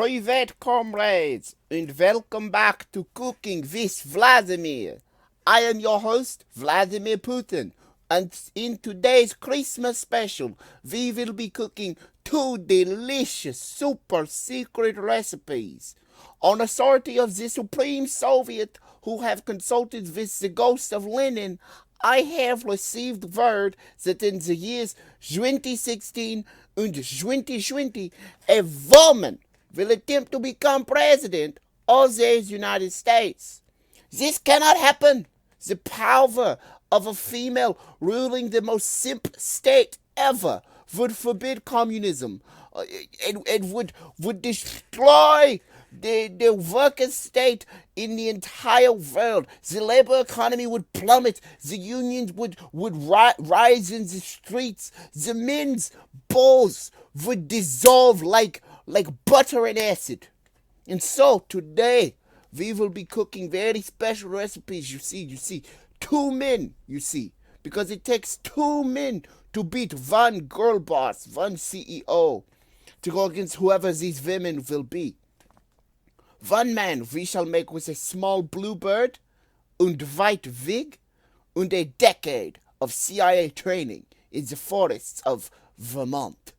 Privet comrades, and welcome back to Cooking with Vladimir. I am your host, Vladimir Putin, and in today's Christmas special, we will be cooking two delicious super secret recipes. On authority of the Supreme Soviet, who have consulted with the ghost of Lenin, I have received word that in the years 2016 and 2020, a woman will attempt to become president of the United States. This cannot happen. The power of a female ruling the most simp state ever would forbid communism. It would destroy the worker state in the entire world. The labor economy would plummet. The unions would rise in the streets. The men's balls would dissolve like butter and acid. And so today we will be cooking very special recipes. You see, two men. You see, because it takes two men to beat one girl boss, one CEO, to go against whoever these women will be. One man we shall make with a small bluebird, and white wig, and a decade of CIA training in the forests of Vermont.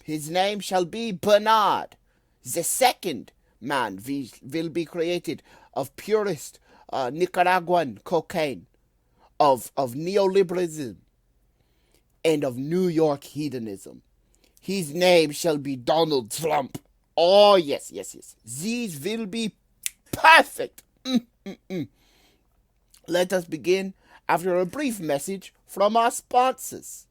His name shall be Bernard. The second man will be created of purest Nicaraguan cocaine, of neoliberalism, and of New York hedonism. His name shall be Donald Trump. Oh, yes. These will be perfect. Let us begin after a brief message from our sponsors.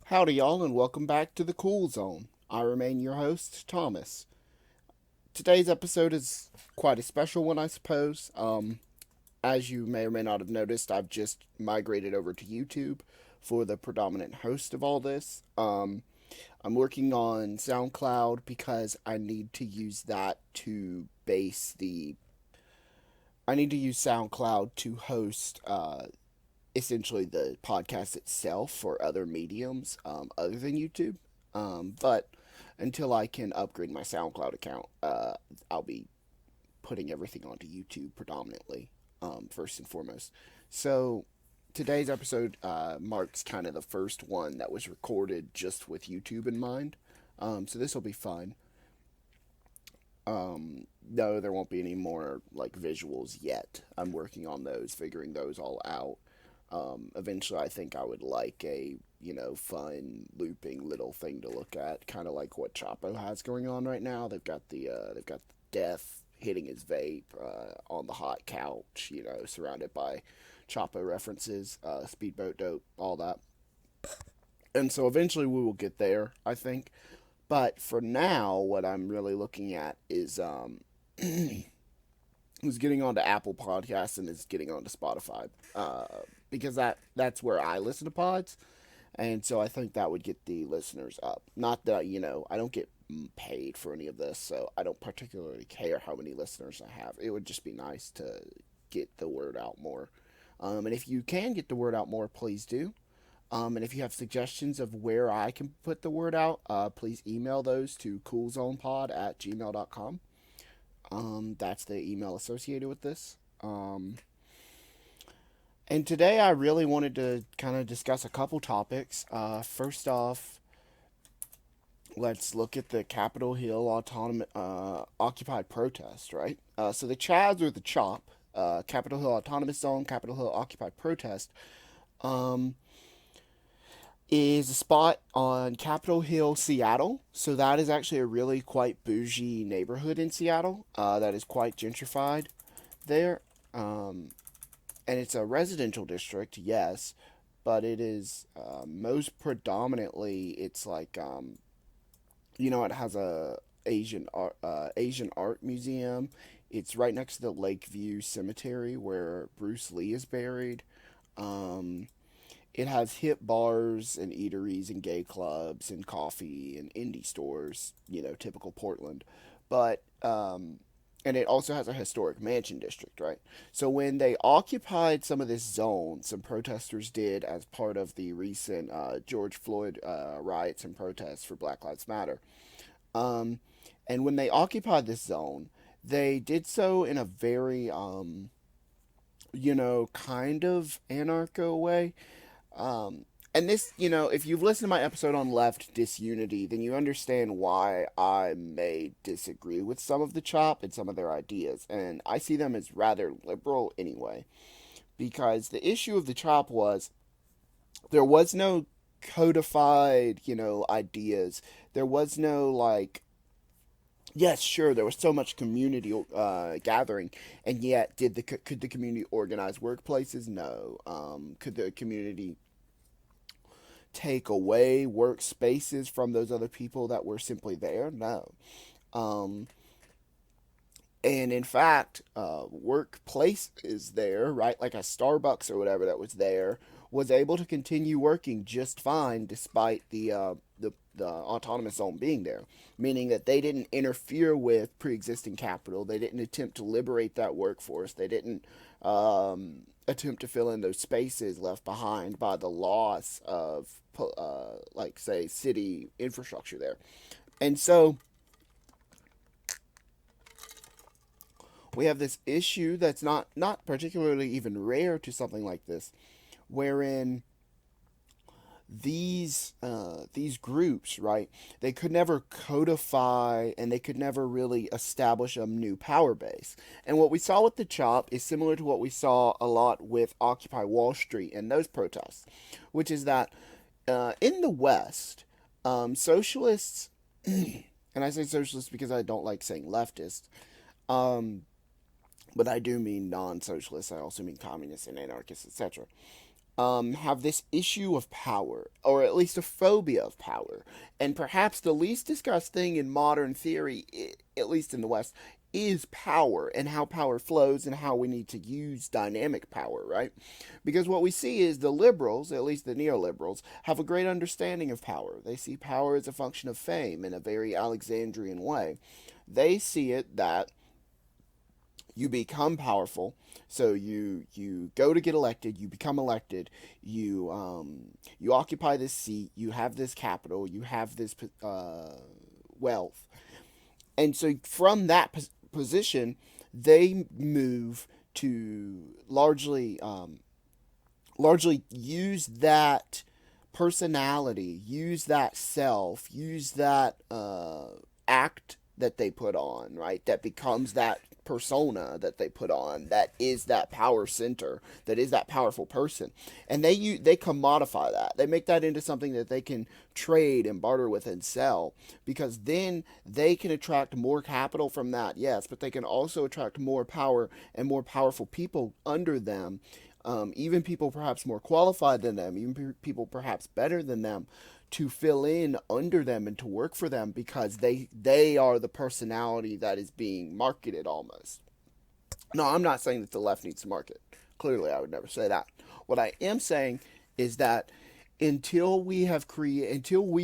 Howdy, y'all, and welcome back to the Cool Zone. I remain your host, Thomas. Today's episode is quite a special one, I suppose. As you may or may not have noticed, I've just migrated over to YouTube for the predominant host of all this. I'm working on SoundCloud because I need to use that to base the. I need to use SoundCloud to host essentially the podcast itself for other mediums other than YouTube. But until I can upgrade my SoundCloud account, I'll be putting everything onto YouTube predominantly, first and foremost. So today's episode marks kind of the first one that was recorded just with YouTube in mind. So this will be fun. No, there won't be any more like visuals yet. I'm working on those, figuring those all out. Eventually, I think I would like a fun looping little thing to look at, kind of like what Chapo has going on right now. They've got Death hitting his vape on the hot couch, surrounded by Chapo references, speedboat dope, all that. And so eventually we will get there, I think. But for now, what I'm really looking at is is getting onto Apple Podcasts and is getting onto Spotify. Because that's where I listen to pods, and so I think that would get the listeners up. Not that I don't get paid for any of this, so I don't particularly care how many listeners I have. It would just be nice to get the word out more. And if you can get the word out more, please do. And if you have suggestions of where I can put the word out, please email those to coolzonepod@gmail.com. That's the email associated with this. And today I really wanted to kind of discuss a couple topics. First off, let's look at the Capitol Hill Occupied protest, right? So the Chads or the CHOP, Capitol Hill Autonomous Zone, Capitol Hill Occupied protest, is a spot on Capitol Hill, Seattle. So that is actually a really quite bougie neighborhood in Seattle. That is quite gentrified there. And it's a residential district, yes, but it is most predominantly it's like it has a Asian art museum. It's right next to the Lakeview Cemetery where Bruce Lee is buried. Um, it has hip bars and eateries and gay clubs and coffee and indie stores, typical Portland. But and it also has a historic mansion district, right? So when they occupied some of this zone, some protesters did as part of the recent George Floyd riots and protests for Black Lives Matter. Um, and when they occupied this zone, they did so in a very, kind of anarcho way. And this, if you've listened to my episode on left disunity, then you understand why I may disagree with some of the CHOP and some of their ideas. And I see them as rather liberal anyway. Because the issue of the CHOP was there was no codified, ideas. There was no, like, yes, sure, there was so much community gathering, and yet could the community organize workplaces? No. Could the community take away workspaces from those other people that were simply there? No. Um, and in fact, workplace is there, right? Like a Starbucks or whatever that was there was able to continue working just fine despite the autonomous zone being there, meaning that they didn't interfere with pre-existing capital. They didn't attempt to liberate that workforce. They didn't attempt to fill in those spaces left behind by the loss of, like, say, city infrastructure there. And so we have this issue that's not particularly even rare to something like this, wherein these groups, right? They could never codify and they could never really establish a new power base. And what we saw with the CHOP is similar to what we saw a lot with Occupy Wall Street and those protests, which is that in the West, socialists, and I say socialists because I don't like saying leftist, um, but I do mean non-socialists. I also mean communists and anarchists, etc. Have this issue of power, or at least a phobia of power. And perhaps the least discussed thing in modern theory, at least in the West, is power and how power flows and how we need to use dynamic power, right? Because what we see is the liberals, at least the neoliberals, have a great understanding of power. They see power as a function of fame in a very Alexandrian way. They see it that you become powerful, so you go to get elected, you become elected, you occupy this seat, you have this capital, you have this wealth, and so from that position they move to largely use that personality, use that self, use that act that they put on, right? That becomes that persona that they put on, that is that power center, that is that powerful person. And they commodify that. They make that into something that they can trade and barter with and sell, because then they can attract more capital from that, yes, but they can also attract more power and more powerful people under them, even people perhaps more qualified than them, even people perhaps better than them, to fill in under them and to work for them because they are the personality that is being marketed almost. No, I'm not saying that the left needs to market. Clearly, I would never say that. What I am saying is that until we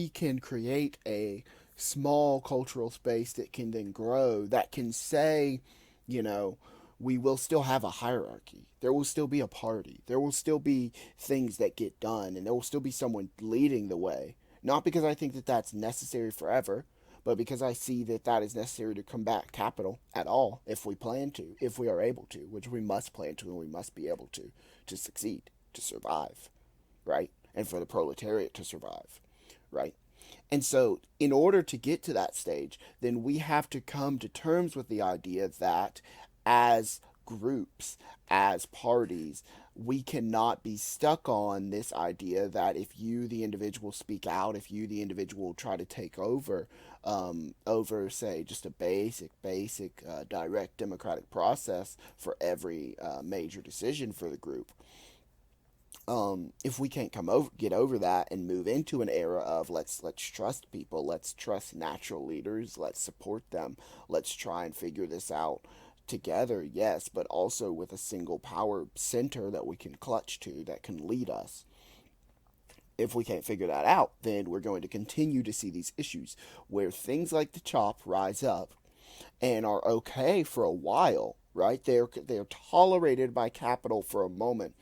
can create a small cultural space that can then grow, that can say, you know, we will still have a hierarchy. There will still be a party. There will still be things that get done, and there will still be someone leading the way. Not because I think that that's necessary forever, but because I see that that is necessary to combat capital at all, if we plan to, if we are able to, which we must plan to and we must be able to succeed, to survive, right? And for the proletariat to survive, right? And so, in order to get to that stage, then we have to come to terms with the idea that as groups, as parties, we cannot be stuck on this idea that if you, the individual, speak out, if you, the individual, try to take over, say, just a basic, direct democratic process for every major decision for the group, If we can't get over that and move into an era of let's trust people, let's trust natural leaders, let's support them, let's try and figure this out together, yes, but also with a single power center that we can clutch to that can lead us. If we can't figure that out, then we're going to continue to see these issues where things like the CHOP rise up and are okay for a while, right? They're tolerated by capital for a moment,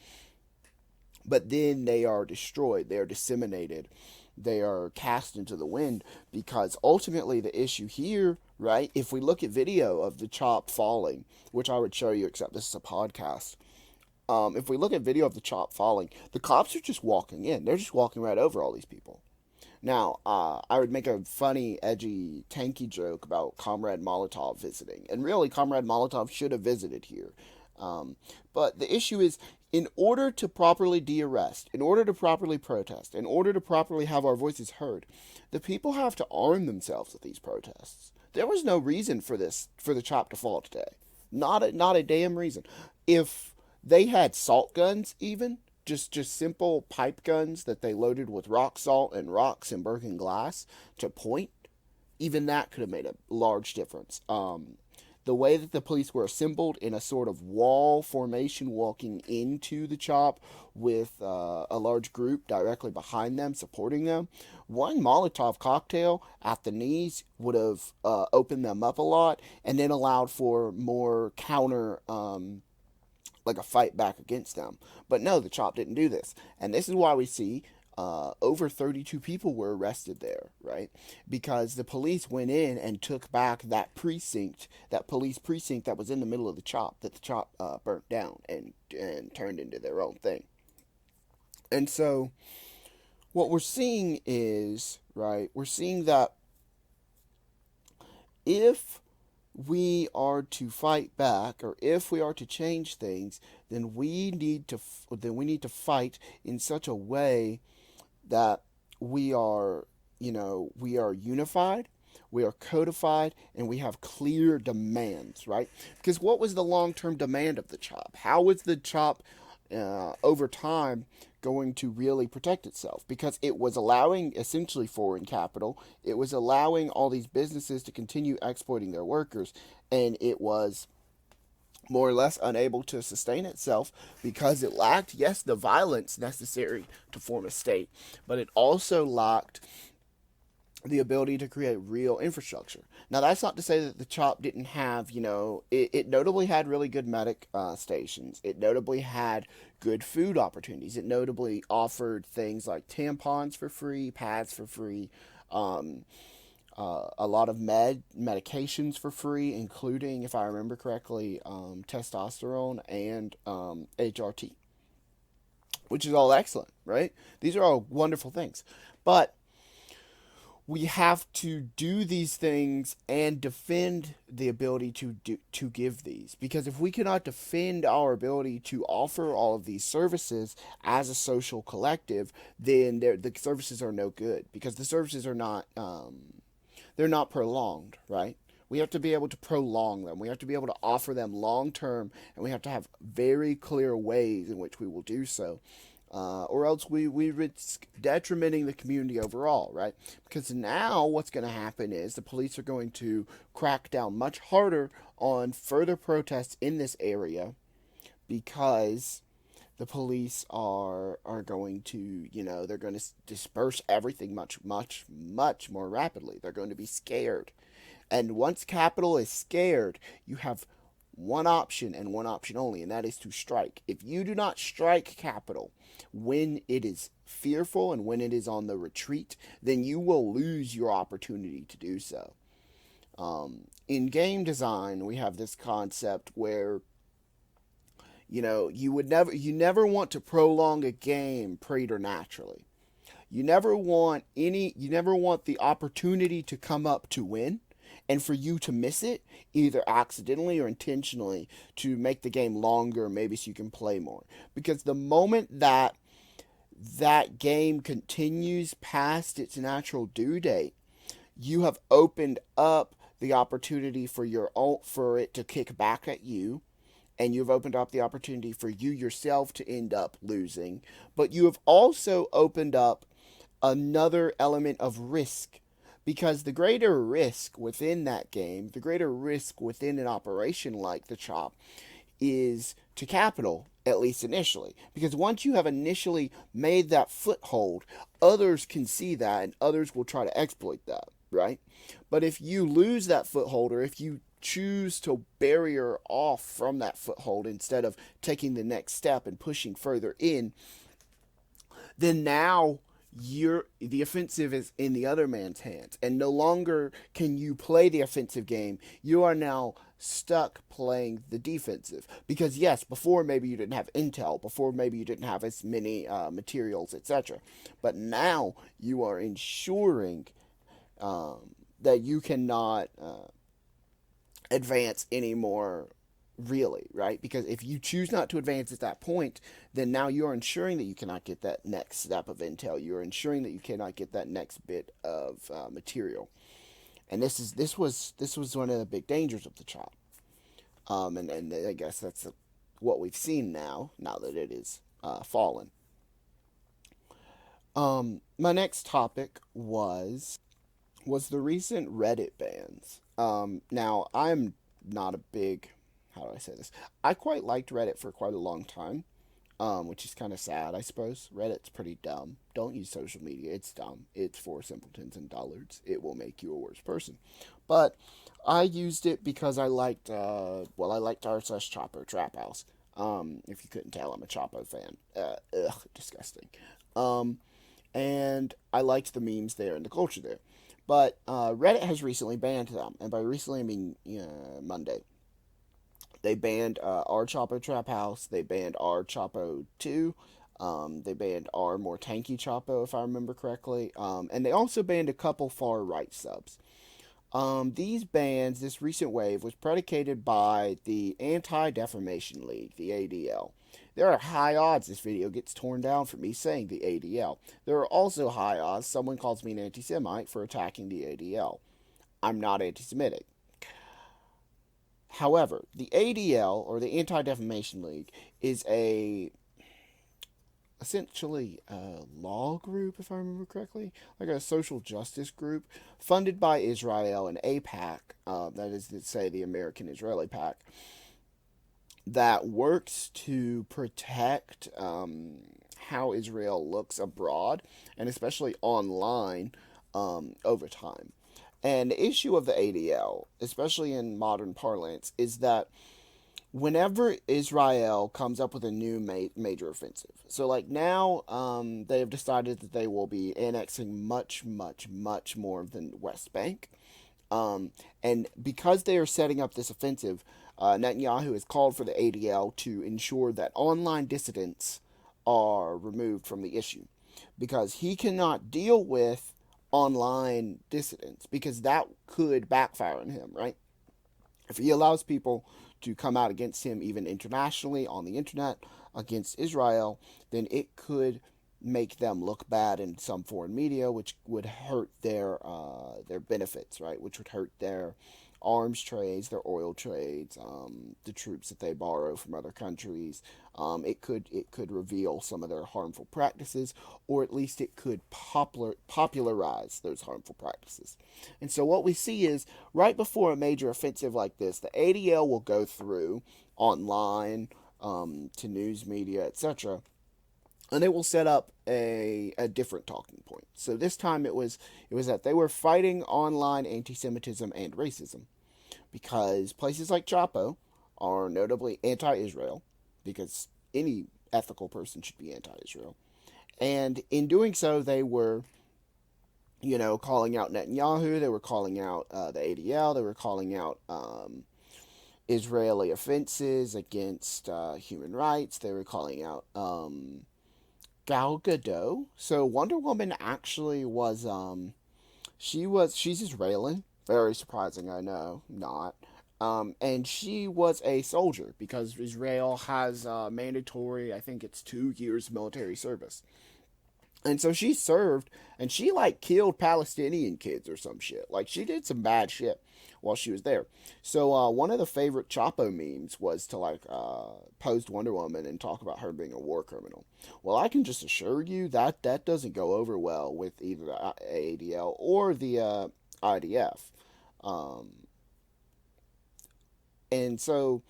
but then they are destroyed, they are disseminated, they are cast into the wind, because ultimately the issue here, right, if we look at video of the CHOP falling, which I would show you, except this is a podcast. If we look at video of the CHOP falling, the cops are just walking in. They're just walking right over all these people. Now, I would make a funny, edgy, tanky joke about Comrade Molotov visiting. And really, Comrade Molotov should have visited here. Um, but the issue is, in order to properly de-arrest, in order to properly protest, in order to properly have our voices heard, the people have to arm themselves with these protests. There was no reason for this, for the CHOP to fall today. Not a damn reason. If they had salt guns, even just simple pipe guns that they loaded with rock salt and rocks and broken glass to point, even that could have made a large difference. The way that the police were assembled in a sort of wall formation walking into the CHOP with a large group directly behind them supporting them, one Molotov cocktail at the knees would have opened them up a lot and then allowed for more counter like a fight back against them. But no, the CHOP didn't do this. And this is why we see over 32 people were arrested there, right? Because the police went in and took back that precinct, that police precinct that was in the middle of the CHOP, that the CHOP burnt down and turned into their own thing. And so what we're seeing is, right, we're seeing that if we are to fight back, or if we are to change things, then we need to fight in such a way that we are, we are unified, we are codified, and we have clear demands, right? Because what was the long-term demand of the CHOP? How was the CHOP over time going to really protect itself? Because it was allowing essentially foreign capital, it was allowing all these businesses to continue exploiting their workers, and it was more or less unable to sustain itself because it lacked, yes, the violence necessary to form a state, but it also lacked the ability to create real infrastructure. Now, that's not to say that the CHOP didn't have, it notably had really good medic stations. It notably had good food opportunities. It notably offered things like tampons for free, pads for free, um, a lot of medications for free, including, if I remember correctly, testosterone and HRT, which is all excellent, right? These are all wonderful things. But we have to do these things and defend the ability to give these, because if we cannot defend our ability to offer all of these services as a social collective, then the services are no good, because the services are not they're not prolonged, right? We have to be able to prolong them. We have to be able to offer them long term, and we have to have very clear ways in which we will do so. Or else we risk detrimenting the community overall, right? Because now what's going to happen is the police are going to crack down much harder on further protests in this area, because the police are going to, they're going to disperse everything much more rapidly. They're going to be scared. And once capital is scared, you have one option and one option only, and that is to strike. If you do not strike capital when it is fearful and when it is on the retreat, then you will lose your opportunity to do so. In game design, we have this concept where you never want to prolong a game preternaturally. You never want the opportunity to come up to win and for you to miss it, either accidentally or intentionally, to make the game longer, maybe so you can play more. Because the moment that that game continues past its natural due date, you have opened up the opportunity for it to kick back at you, and you've opened up the opportunity for you yourself to end up losing, but you have also opened up another element of risk, because the greater risk within that game, the greater risk within an operation like the Chop, is to capital, at least initially. Because once you have initially made that foothold, others can see that and others will try to exploit that, right? But if you lose that foothold, or if you choose to barrier off from that foothold instead of taking the next step and pushing further in, then now the offensive is in the other man's hands, and no longer can you play the offensive game. You are now stuck playing the defensive, because yes, before maybe you didn't have intel, before maybe you didn't have as many materials, etc., but now you are ensuring that you cannot advance anymore, really, right? Because if you choose not to advance at that point, then now you're ensuring that you cannot get that next step of intel. You're ensuring that you cannot get that next bit of material. And this was one of the big dangers of the Chop. And I guess that's what we've seen now that it is fallen. My next topic was the recent Reddit bans. Now, I'm not a big, how do I say this? I quite liked Reddit for quite a long time, which is kind of sad, I suppose. Reddit's pretty dumb. Don't use social media. It's dumb. It's for simpletons and dullards. It will make you a worse person. But I used it because I liked, I liked r/Chapo Trap House. If you couldn't tell, I'm a Chapo fan. Disgusting. Um, and I liked the memes there and the culture there. But Reddit has recently banned them, and by recently I mean Monday. They banned R Chapo Trap House. They banned R Chapo 2. They banned R More Tanky Chapo, if I remember correctly. And they also banned a couple far right subs. These bans, this recent wave, was predicated by the Anti Defamation League, the ADL. There are high odds this video gets torn down for me saying the ADL. There are also high odds someone calls me an anti Semite for attacking the ADL. I'm not anti Semitic. However, the ADL, or the Anti Defamation League, is essentially a law group, if I remember correctly, like a social justice group funded by Israel and AIPAC, that is to say the American Israeli PAC, that works to protect how Israel looks abroad, and especially online, over time. And the issue of the ADL, especially in modern parlance, is that whenever Israel comes up with a new major offensive, so like now they have decided that they will be annexing much, much, much more of the West Bank. And because they are setting up this offensive, Netanyahu has called for the ADL to ensure that online dissidents are removed from the issue, because he cannot deal with online dissidents, because that could backfire on him, right? If he allows people to come out against him, even internationally on the internet, against Israel, then it could make them look bad in some foreign media, which would hurt their benefits, right? Which would hurt their arms trades, their oil trades, the troops that they borrow from other countries. It could reveal some of their harmful practices, or at least it could popularize those harmful practices. And so what we see is, right before a major offensive like this, the ADL will go through online, to news media, etc., and they will set up a different talking point. So this time it was that they were fighting online anti-Semitism and racism, because places like Chapo are notably anti-Israel, because any ethical person should be anti-Israel, and in doing so they were, calling out Netanyahu. They were calling out the ADL. They were calling out Israeli offenses against human rights. They were calling out Gal Gadot. So Wonder Woman actually was she's Israeli. Very surprising, I know, not. And she was a soldier, because Israel has mandatory, I think it's 2 years military service. And so she served, and she like killed Palestinian kids or some shit. Like she did some bad shit while she was there. So one of the favorite Chapo memes was to like post Wonder Woman and talk about her being a war criminal. Well, I can just assure you that that doesn't go over well with either the AADL or the IDF. Um, and so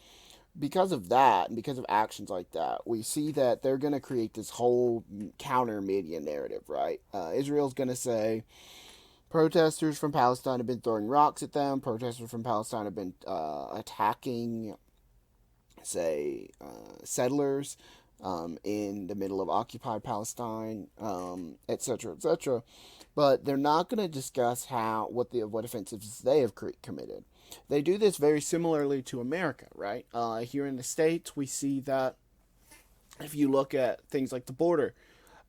because of that and because of actions like that, we see that they're going to create this whole counter media narrative, right? Israel's going to say protesters from Palestine have been throwing rocks at them, protesters from Palestine have been attacking, say, settlers in the middle of occupied Palestine, etc., etc. But they're not going to discuss how what offensives they have committed. They do this very similarly to America, right? Here in the states, we see that if you look at things like the border,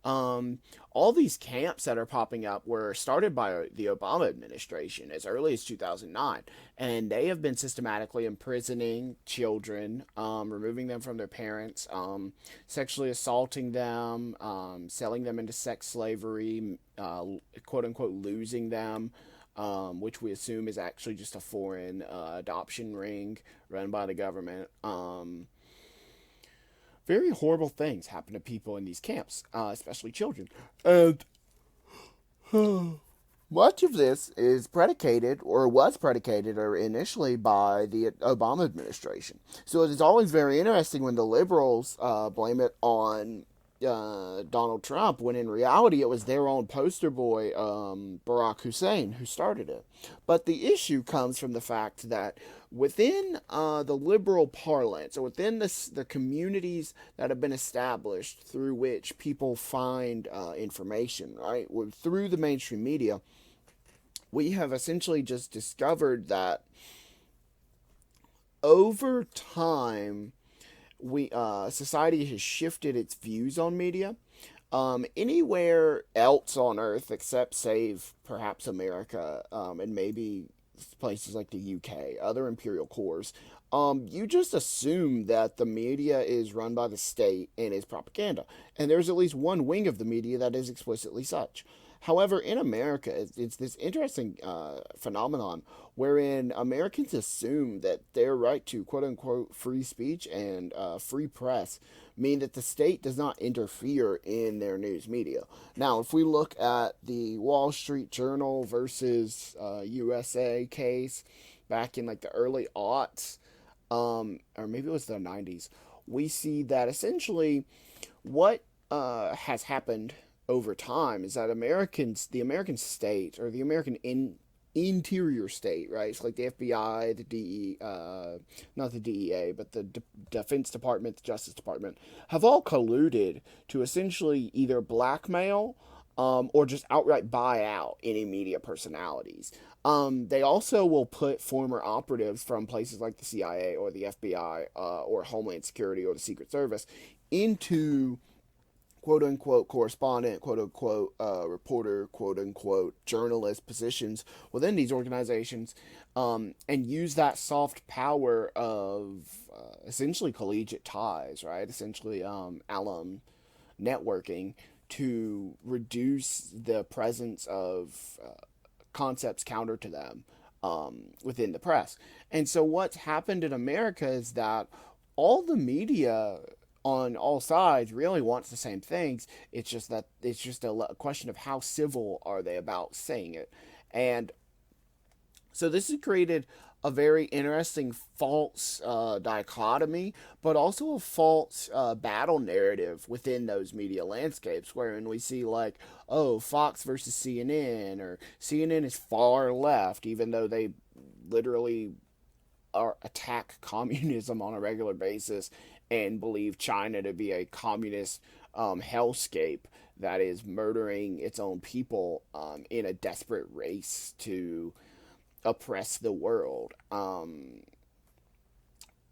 um, all these camps that are popping up were started by the Obama administration as early as 2009, and they have been systematically imprisoning children, removing them from their parents, sexually assaulting them, selling them into sex slavery, quote unquote, losing them. Which we assume is actually just a foreign adoption ring run by the government. Very horrible things happen to people in these camps, especially children. And much of this is predicated, or was predicated, or initially by the Obama administration. So it is always very interesting when the liberals blame it on Donald Trump, when in reality it was their own poster boy, Barack Hussein, who started it. But the issue comes from the fact that within the liberal parlance, or within the communities that have been established through which people find information, right, through the mainstream media, we have essentially just discovered that over time, we society has shifted its views on media. Anywhere else on Earth, except save perhaps America, and maybe places like the UK, other imperial cores, you just assume that the media is run by the state and is propaganda. And there's at least one wing of the media that is explicitly such. However, in America, it's this interesting phenomenon wherein Americans assume that their right to quote unquote free speech and free press mean that the state does not interfere in their news media. Now, if we look at the Wall Street Journal versus USA case back in like the early aughts, or maybe it was the 90s, we see that essentially what has happened over time is that the American state, or the American interior state, right? It's like the FBI, the not the DEA, but the Defense Department, the Justice Department, have all colluded to essentially either blackmail or just outright buy out any media personalities. They also will put former operatives from places like the CIA or the FBI or Homeland Security or the Secret Service into quote unquote correspondent, quote unquote reporter, quote unquote journalist positions within these organizations, and use that soft power of essentially collegiate ties, right? Essentially, alum networking to reduce the presence of concepts counter to them within the press. And so, what's happened in America is that all the media on all sides really wants the same things. It's just that it's just a question of how civil are they about saying it. And so this has created a very interesting false dichotomy, but also a false battle narrative within those media landscapes, wherein we see like, oh, Fox versus CNN, or CNN is far left, even though they literally attack communism on a regular basis and believe China to be a communist hellscape that is murdering its own people in a desperate race to oppress the world.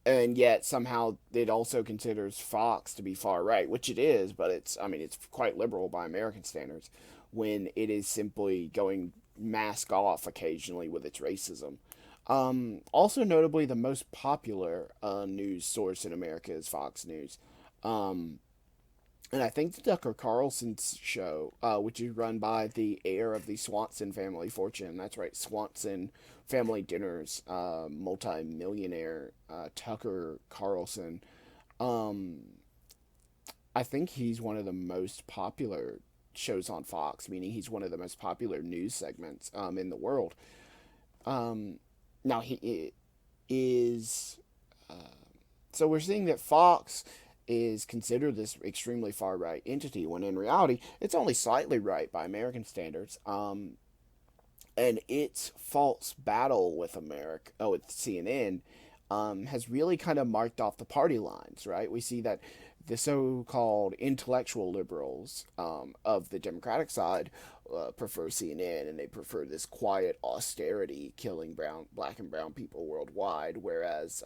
And yet somehow it also considers Fox to be far right, which it is, but it's quite liberal by American standards when it is simply going mask off occasionally with its racism. Also, notably, the most popular news source in America is Fox News. Um, And I think the Tucker Carlson show, which is run by the heir of the Swanson family fortune, that's right, Swanson Family Dinners, multi-millionaire Tucker Carlson. Um, I think he's one of the most popular shows on Fox, meaning he's one of the most popular news segments in the world. Um, Now he is so we're seeing that Fox is considered this extremely far right entity when in reality it's only slightly right by American standards. And its false battle with America, with CNN, has really kind of marked off the party lines, right? We see that the so-called intellectual liberals of the Democratic side prefer CNN, and they prefer this quiet austerity, killing black and brown people worldwide, whereas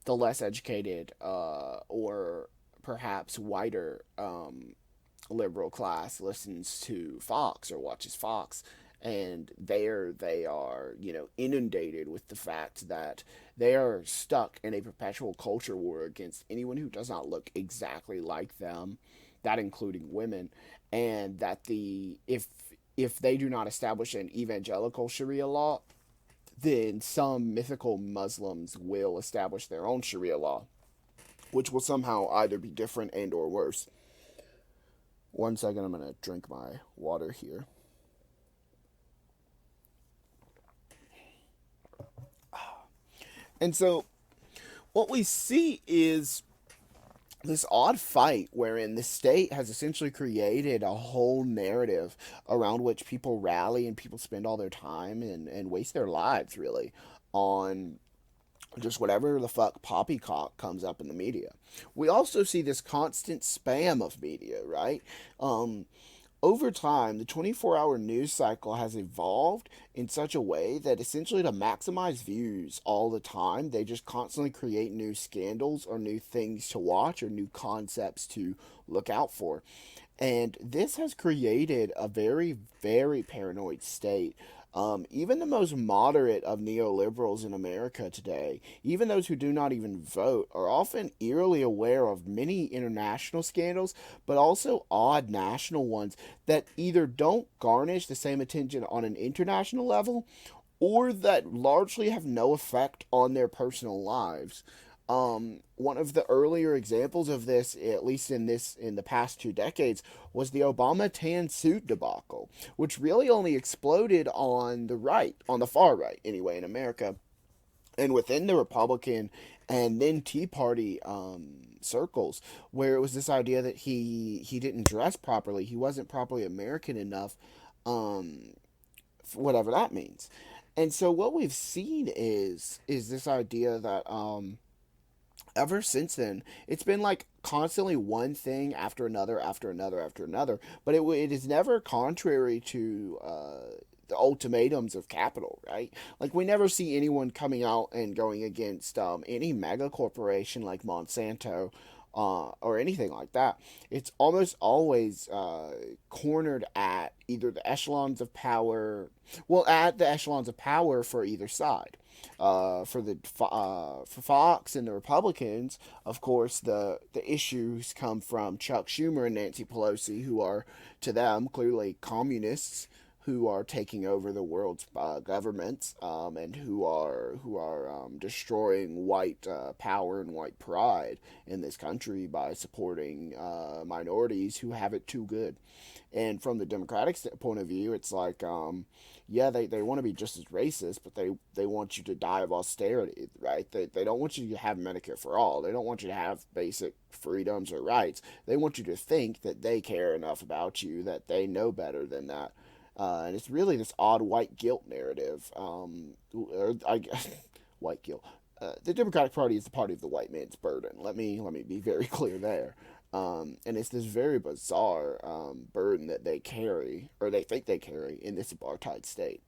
the less educated or perhaps whiter liberal class listens to Fox or watches Fox, and there they are, inundated with the fact that they are stuck in a perpetual culture war against anyone who does not look exactly like them, that including women, and that if they do not establish an evangelical Sharia law, then some mythical Muslims will establish their own Sharia law, which will somehow either be different and or worse. One second, I'm gonna drink my water here. And so what we see is this odd fight wherein the state has essentially created a whole narrative around which people rally and people spend all their time and waste their lives really on just whatever the fuck poppycock comes up in the media. We also see this constant spam of media, right? Um, Over time, the 24-hour news cycle has evolved in such a way that essentially to maximize views all the time, they just constantly create new scandals or new things to watch or new concepts to look out for. And this has created a very, very paranoid state. Even the most moderate of neoliberals in America today, even those who do not even vote, are often eerily aware of many international scandals, but also odd national ones that either don't garnish the same attention on an international level or that largely have no effect on their personal lives. One of the earlier examples of this, at least in the past 2 decades, was the Obama tan suit debacle, which really only exploded on the right, on the far right anyway, in America, and within the Republican and then Tea Party circles, where it was this idea that he didn't dress properly, he wasn't properly American enough, um, whatever that means. And so what we've seen is this idea that ever since then, it's been like constantly one thing after another, after another, after another. But it is never contrary to the ultimatums of capital, right? Like we never see anyone coming out and going against any mega corporation like Monsanto. Or anything like that. It's almost always cornered at either the echelons of power, well, at the echelons of power for either side. For Fox and the Republicans, of course, the issues come from Chuck Schumer and Nancy Pelosi, who are to them clearly communists who are taking over the world's governments, and who are destroying white power and white pride in this country by supporting minorities who have it too good. And from the Democratic point of view, it's like, yeah, they want to be just as racist, but they want you to die of austerity, right? They don't want you to have Medicare for all. They don't want you to have basic freedoms or rights. They want you to think that they care enough about you that they know better than that. And it's really this odd white guilt narrative. White guilt. The Democratic Party is the party of the white man's burden. Let me be very clear there. And it's this very bizarre burden that they carry, or they think they carry, in this apartheid state.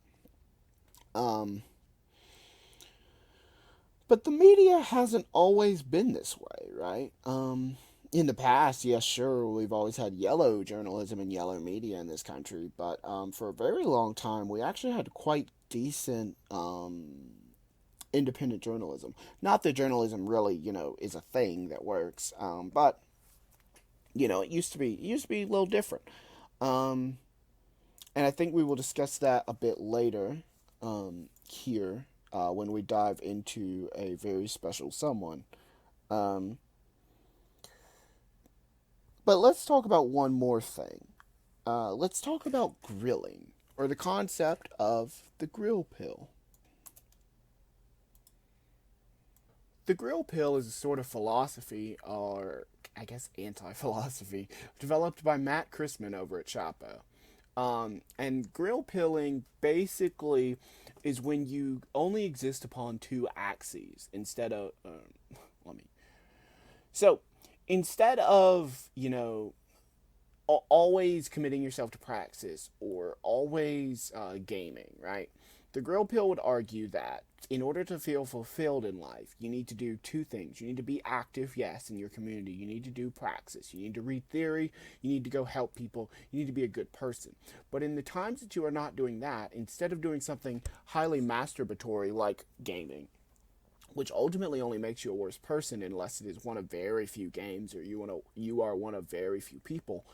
Um, but the media hasn't always been this way, right? In the past, yes, sure, we've always had yellow journalism and yellow media in this country, but for a very long time, we actually had quite decent independent journalism. Not that journalism really, is a thing that works, but it used to be a little different. Um, and I think we will discuss that a bit later here when we dive into a very special someone. Um, but let's talk about one more thing. Let's talk about grilling, or the concept of the grill pill. The grill pill is a sort of philosophy, or I guess anti-philosophy, developed by Matt Christman over at Chapo. And grill pilling basically is when you only exist upon two axes instead of let me. So instead of always committing yourself to praxis or always gaming, right? The grill pill would argue that in order to feel fulfilled in life, you need to do two things. You need to be active, yes, in your community. You need to do praxis. You need to read theory. You need to go help people. You need to be a good person. But in the times that you are not doing that, instead of doing something highly masturbatory like gaming, which ultimately only makes you a worse person unless it is one of very few games or you are one of very few people.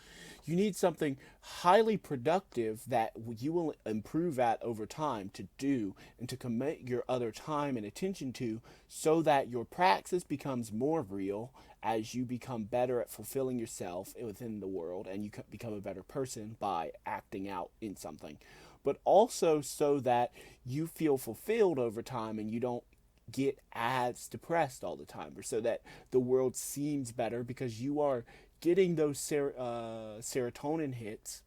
You need something highly productive that you will improve at over time to do and to commit your other time and attention to, so that your praxis becomes more real as you become better at fulfilling yourself within the world, and you become a better person by acting out in something, but also so that you feel fulfilled over time and you don't get as depressed all the time, or so that the world seems better because you are getting those serotonin hits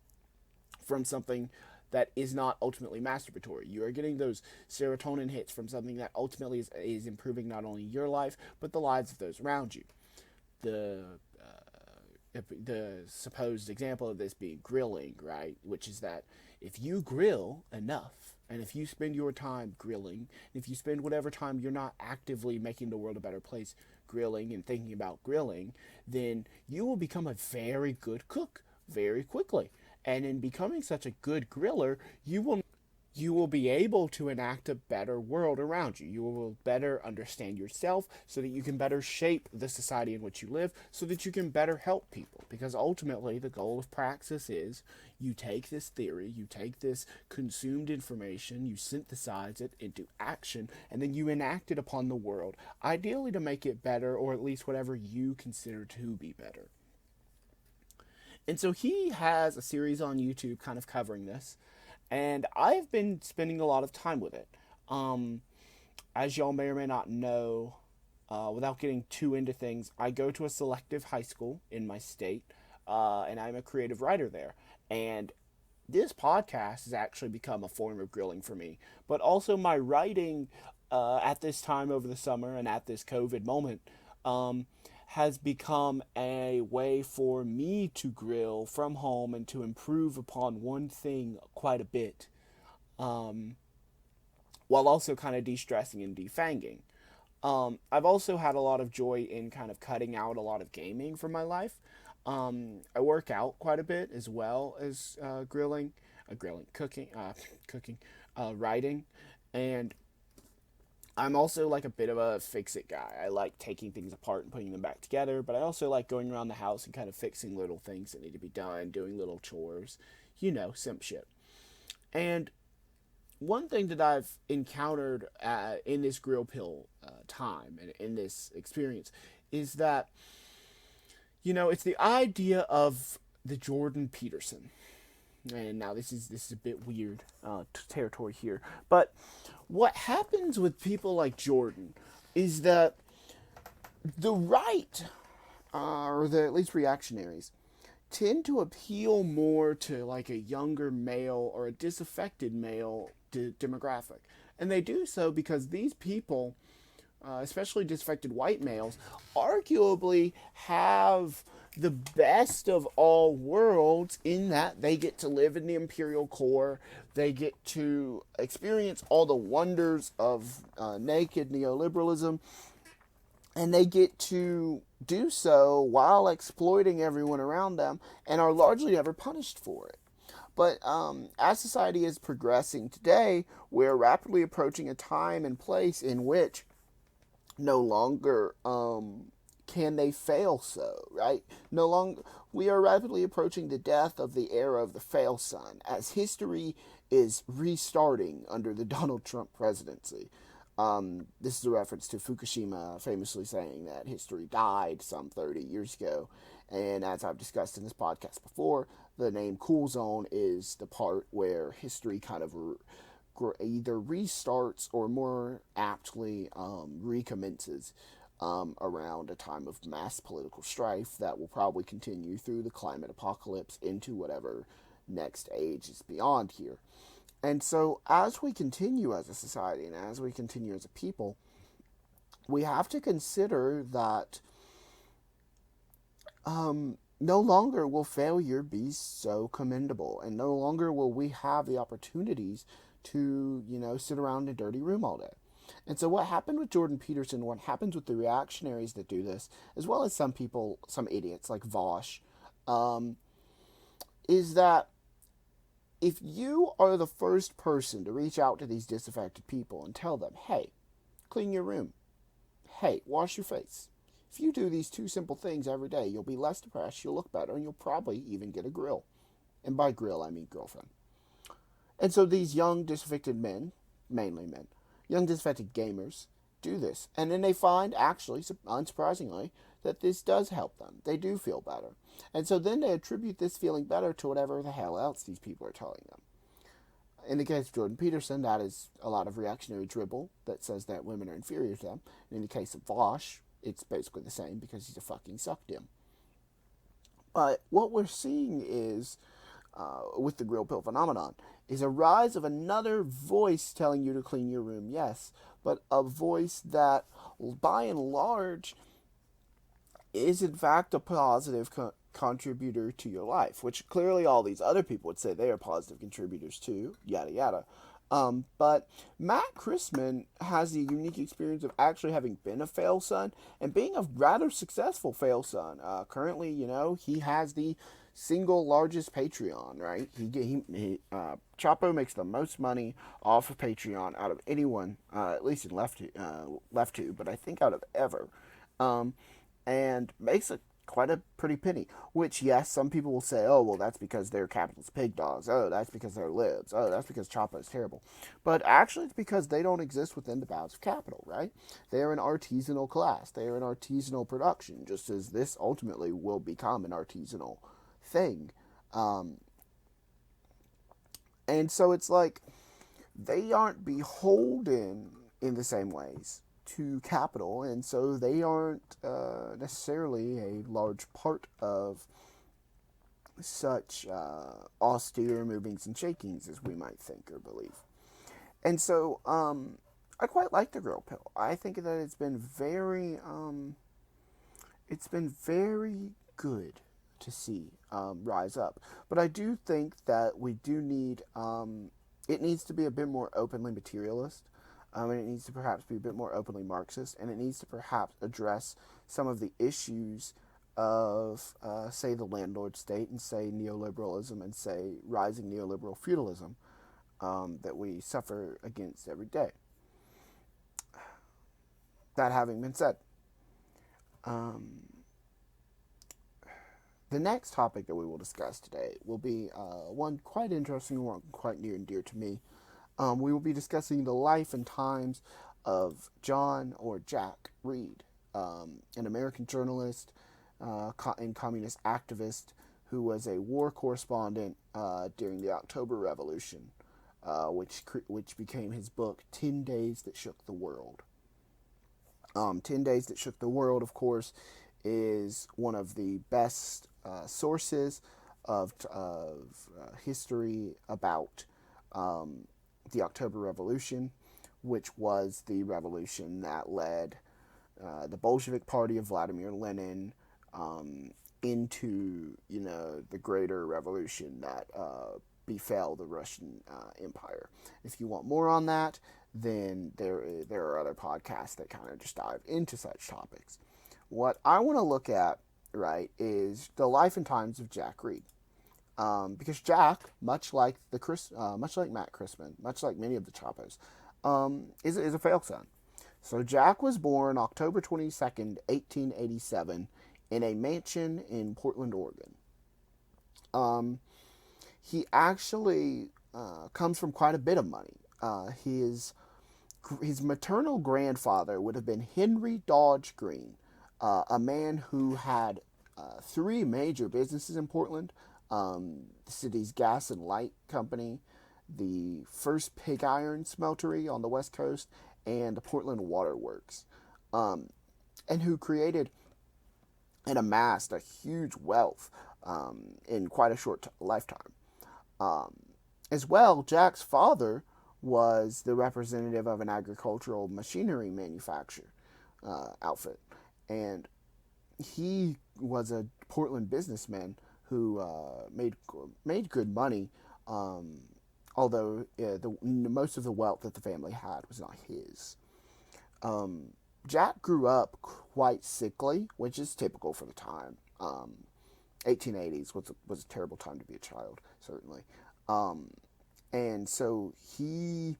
from something that is not ultimately masturbatory. You are getting those serotonin hits from something that ultimately is improving not only your life but the lives of those around you. The the supposed example of this being grilling, right? Which is that if you grill enough, and if you spend your time grilling, if you spend whatever time you're not actively making the world a better place grilling and thinking about grilling, then you will become a very good cook very quickly. And in becoming such a good griller, you will be able to enact a better world around you. You will better understand yourself so that you can better shape the society in which you live, so that you can better help people. Because ultimately, the goal of praxis is you take this theory, you take this consumed information, you synthesize it into action, and then you enact it upon the world, ideally to make it better, or at least whatever you consider to be better. And so he has a series on YouTube kind of covering this, and I've been spending a lot of time with it. Um, as y'all may or may not know, without getting too into things, I go to a selective high school in my state, and I'm a creative writer there. And this podcast has actually become a form of grilling for me, but also my writing at this time over the summer and at this COVID moment um, has become a way for me to grill from home and to improve upon one thing quite a bit, um, while also kind of de stressing and defanging. I've also had a lot of joy in kind of cutting out a lot of gaming from my life. I work out quite a bit as well as cooking, writing, and I'm also like a bit of a fix it guy. I like taking things apart and putting them back together, but I also like going around the house and kind of fixing little things that need to be done, doing little chores, simp shit. And one thing that I've encountered in this grill pill time and in this experience is that, it's the idea of the Jordan Peterson. And now this is a bit weird territory here, but what happens with people like Jordan is that the right, or the at least reactionaries, tend to appeal more to like a younger male or a disaffected male demographic, and they do so because these people, especially disaffected white males, arguably have the best of all worlds in that they get to live in the imperial core, they get to experience all the wonders of naked neoliberalism, and they get to do so while exploiting everyone around them and are largely never punished for it. But as society is progressing today, we're rapidly approaching a time and place in which no longer can they fail so, right? No longer. We are rapidly approaching the death of the era of the fail son, as history is restarting under the Donald Trump presidency. This is a reference to Fukushima famously saying that history died some 30 years ago. And as I've discussed in this podcast before, the name Cool Zone is the part where history kind of either restarts or more aptly recommences around a time of mass political strife that will probably continue through the climate apocalypse into whatever next age is beyond here. And so, as we continue as a society and as we continue as a people, we have to consider that no longer will failure be so commendable, and no longer will we have the opportunities to, sit around in a dirty room all day. And so, what happened with Jordan Peterson, what happens with the reactionaries that do this, as well as some people, some idiots like Vosh, is that if you are the first person to reach out to these disaffected people and tell them, hey, clean your room, hey, wash your face, if you do these two simple things every day, you'll be less depressed, you'll look better, and you'll probably even get a grill. And by grill, I mean girlfriend. And so these young disaffected men, mainly men, young disaffected gamers, do this. And then they find, actually, unsurprisingly, that this does help them. They do feel better. And so then they attribute this feeling better to whatever the hell else these people are telling them. In the case of Jordan Peterson, that is a lot of reactionary dribble that says that women are inferior to them. And in the case of Vosh, it's basically the same because he's a fucking suck-dim. But what we're seeing is, with the grill pill phenomenon, is a rise of another voice telling you to clean your room, yes, but a voice that, by and large, is in fact a positive contributor to your life, which clearly all these other people would say they are positive contributors too, yada yada. But Matt Christman has the unique experience of actually having been a fail son and being a rather successful fail son. Currently, he has the single largest Patreon, right? Chapo makes the most money off of Patreon out of anyone, at least in Left2, but I think out of ever. And makes quite a pretty penny. Which, yes, some people will say, oh, well, that's because they're capitalist pig dogs. Oh, that's because they're libs. Oh, that's because Chapo's terrible. But actually, it's because they don't exist within the bounds of capital, right? They are an artisanal class. They are an artisanal production, just as this ultimately will become an artisanal thing. And so it's like they aren't beholden in the same ways to capital, and so they aren't necessarily a large part of such austere movings and shakings as we might think or believe. And so I quite like the grill pill. I think that it's been very good to see rise up. But I do think that we do need it needs to be a bit more openly materialist. And it needs to perhaps be a bit more openly Marxist, and it needs to perhaps address some of the issues of, say, the landlord state, and say neoliberalism, and say rising neoliberal feudalism that we suffer against every day. That having been said, the next topic that we will discuss today will be one quite interesting, one quite near and dear to me. We will be discussing the life and times of John or Jack Reed, an American journalist and communist activist who was a war correspondent during the October Revolution, which became his book, 10 Days That Shook the World. 10 Days That Shook the World, of course, is one of the best sources of history about the October Revolution, which was the revolution that led the Bolshevik Party of Vladimir Lenin into, the greater revolution that befell the Russian Empire. If you want more on that, then there are other podcasts that kind of just dive into such topics. What I want to look at, right, is the life and times of Jack Reed. Because Jack, much like Matt Christman, much like many of the Chapos, is a fail son. So Jack was born October 22nd, 1887, in a mansion in Portland, Oregon. Um, he actually comes from quite a bit of money. His maternal grandfather would have been Henry Dodge Green, a man who had three major businesses in Portland: the city's gas and light company, the first pig iron smeltery on the West Coast, and the Portland Water Works, um, and who created and amassed a huge wealth in quite a short lifetime. Um, as well, Jack's father was the representative of an agricultural machinery manufacturer outfit, and he was a Portland businessman who made good money. Um, Although the most of the wealth that the family had was not his. Um, Jack grew up quite sickly, which is typical for the time. 1880s was a terrible time to be a child, certainly. Um, and so he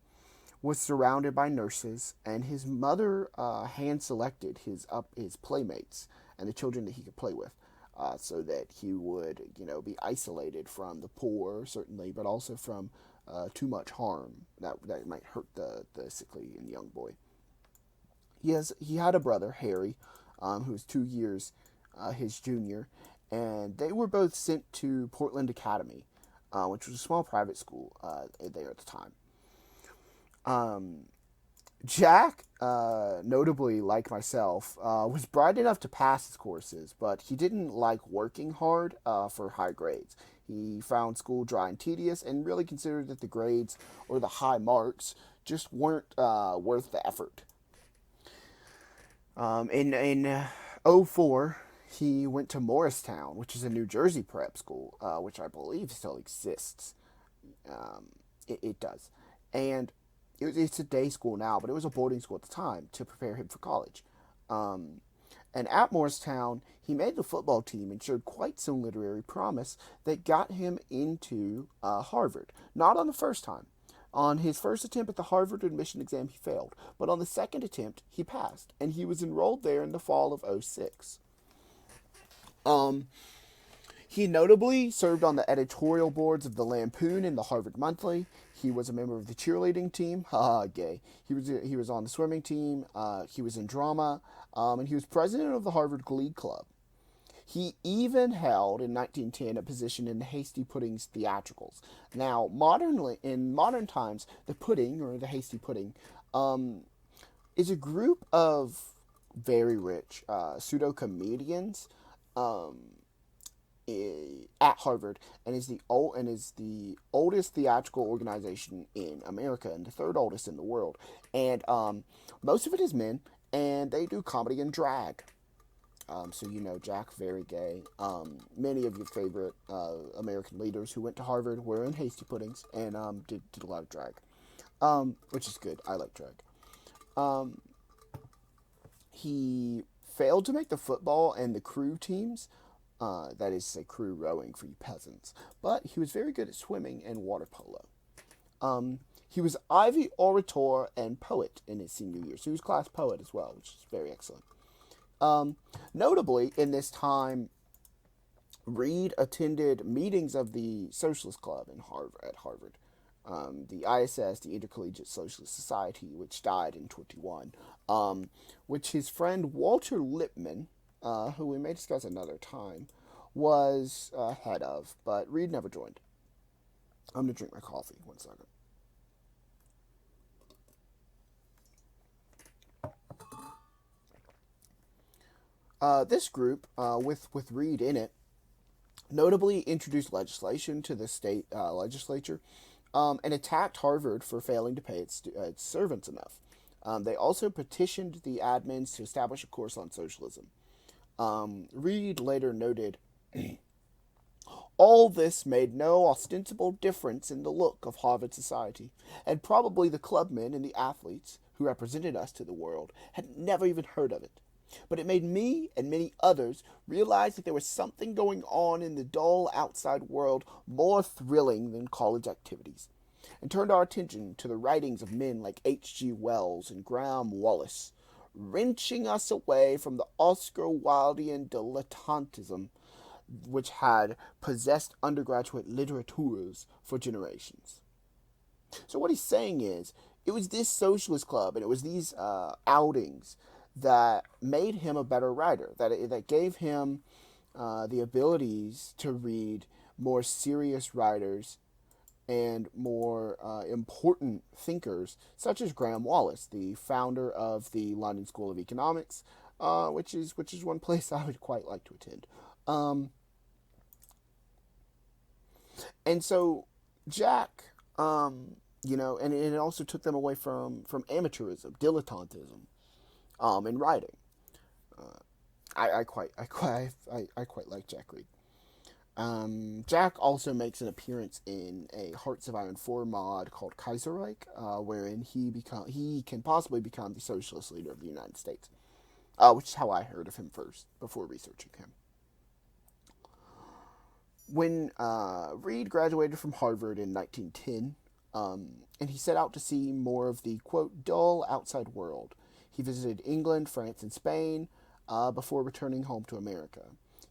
was surrounded by nurses, and his mother hand selected his playmates and the children that he could play with, so that he would be isolated from the poor, certainly, but also from too much harm that might hurt the sickly and young boy. He had a brother, Harry, who was 2 years his junior, and they were both sent to Portland Academy, which was a small private school there at the time. Um, Jack, notably like myself, was bright enough to pass his courses, but he didn't like working hard for high grades. He found school dry and tedious, and really considered that the grades or the high marks just weren't worth the effort. In 04, he went to Morristown, which is a New Jersey prep school, which I believe still exists. Um, it does. And it's a day school now, but it was a boarding school at the time to prepare him for college. Um, and at Morristown, he made the football team and showed quite some literary promise that got him into Harvard. Not on the first time. On his first attempt at the Harvard admission exam, he failed, but on the second attempt, he passed, and he was enrolled there in the fall of '06. Um, he notably served on the editorial boards of the Lampoon and the Harvard Monthly. He was a member of the cheerleading team. Haha, gay. He was on the swimming team. He was in drama, and he was president of the Harvard Glee Club. He even held in 1910 a position in the Hasty Pudding's theatricals. Now, in modern times, the Pudding or the Hasty Pudding um, is a group of very rich pseudo comedians um, at Harvard, and is the oldest theatrical organization in America and the third oldest in the world. And most of it is men, and they do comedy and drag. So Jack, very gay. Many of your favorite American leaders who went to Harvard were in Hasty Puddings and did a lot of drag, which is good. I like drag. Um, he failed to make the football and the crew teams. That is, say, crew rowing for you peasants. But he was very good at swimming and water polo. He was Ivy Orator and Poet in his senior year, so he was class poet as well, which is very excellent. Um, Notably, in this time, Reed attended meetings of the Socialist Club at Harvard, the ISS, the Intercollegiate Socialist Society, which died in 21, which his friend Walter Lippmann, who we may discuss another time, was head of, but Reed never joined. I'm going to drink my coffee. One second. This group, with Reed in it, notably introduced legislation to the state legislature, and attacked Harvard for failing to pay its servants enough. They also petitioned the admins to establish a course on socialism. Reed later noted, all this made no ostensible difference in the look of Harvard society, and probably the clubmen and the athletes who represented us to the world had never even heard of it. But it made me and many others realize that there was something going on in the dull outside world more thrilling than college activities, and turned our attention to the writings of men like H.G. Wells and Graham Wallas, wrenching us away from the Oscar Wildean dilettantism which had possessed undergraduate literateurs for generations. So what he's saying is, it was this socialist club and it was these outings that made him a better writer. That gave him the abilities to read more serious writers and more important thinkers, such as Graham Wallas, the founder of the London School of Economics, which is one place I would quite like to attend. Um, and so Jack, and it also took them away from amateurism, dilettantism, in writing. I quite like Jack Reed. Jack also makes an appearance in a Hearts of Iron 4 mod called Kaiserreich, wherein he can possibly become the socialist leader of the United States, which is how I heard of him first before researching him. When Reed graduated from Harvard in 1910, and he set out to see more of the quote dull outside world. He visited England, France, and Spain before returning home to America.